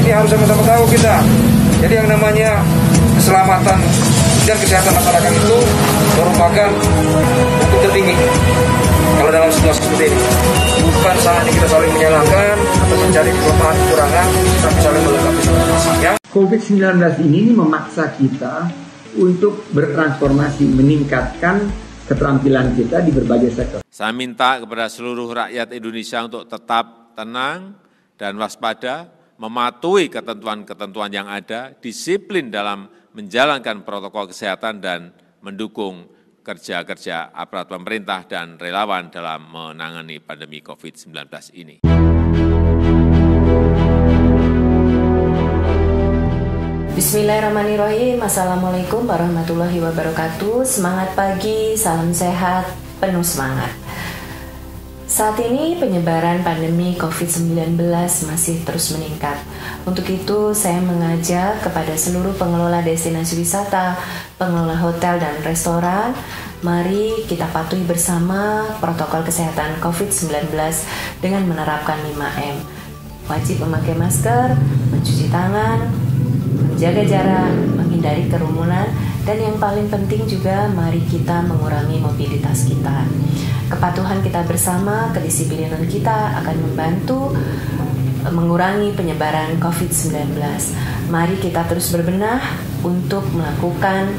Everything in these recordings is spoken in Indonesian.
Ini harus sama-sama tahu kita. Jadi yang namanya keselamatan dan kesehatan masyarakat itu merupakan hukum tertinggi. Kalau dalam situasi seperti ini, bukan saatnya kita saling menyalahkan atau mencari kelemahan kekurangan, tapi saling melengkapi. Ya. COVID-19 ini memaksa kita untuk bertransformasi, meningkatkan keterampilan kita di berbagai sektor. Saya minta kepada seluruh rakyat Indonesia untuk tetap tenang dan waspada, mematuhi ketentuan-ketentuan yang ada, disiplin dalam menjalankan protokol kesehatan dan mendukung kerja-kerja aparat pemerintah dan relawan dalam menangani pandemi COVID-19 ini. Bismillahirrahmanirrahim. Assalamualaikum warahmatullahi wabarakatuh. Semangat pagi, salam sehat, penuh semangat. Saat ini penyebaran pandemi COVID-19 masih terus meningkat. Untuk itu saya mengajak kepada seluruh pengelola destinasi wisata, pengelola hotel dan restoran, mari kita patuhi bersama protokol kesehatan COVID-19 dengan menerapkan 5M. Wajib memakai masker, mencuci tangan, menjaga jarak, menghindari kerumunan, dan yang paling penting juga mari kita mengurangi mobilitas kita. Kepatuhan kita bersama, kedisiplinan kita akan membantu mengurangi penyebaran COVID-19. Mari kita terus berbenah untuk melakukan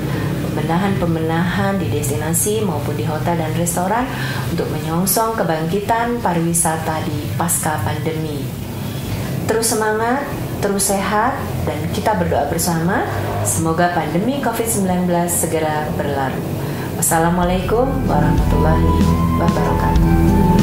pembenahan di destinasi maupun di hotel dan restoran untuk menyongsong kebangkitan pariwisata di pasca pandemi. Terus semangat, terus sehat, dan kita berdoa bersama semoga pandemi COVID-19 segera berlalu. Wassalamualaikum warahmatullahi wabarakatuh.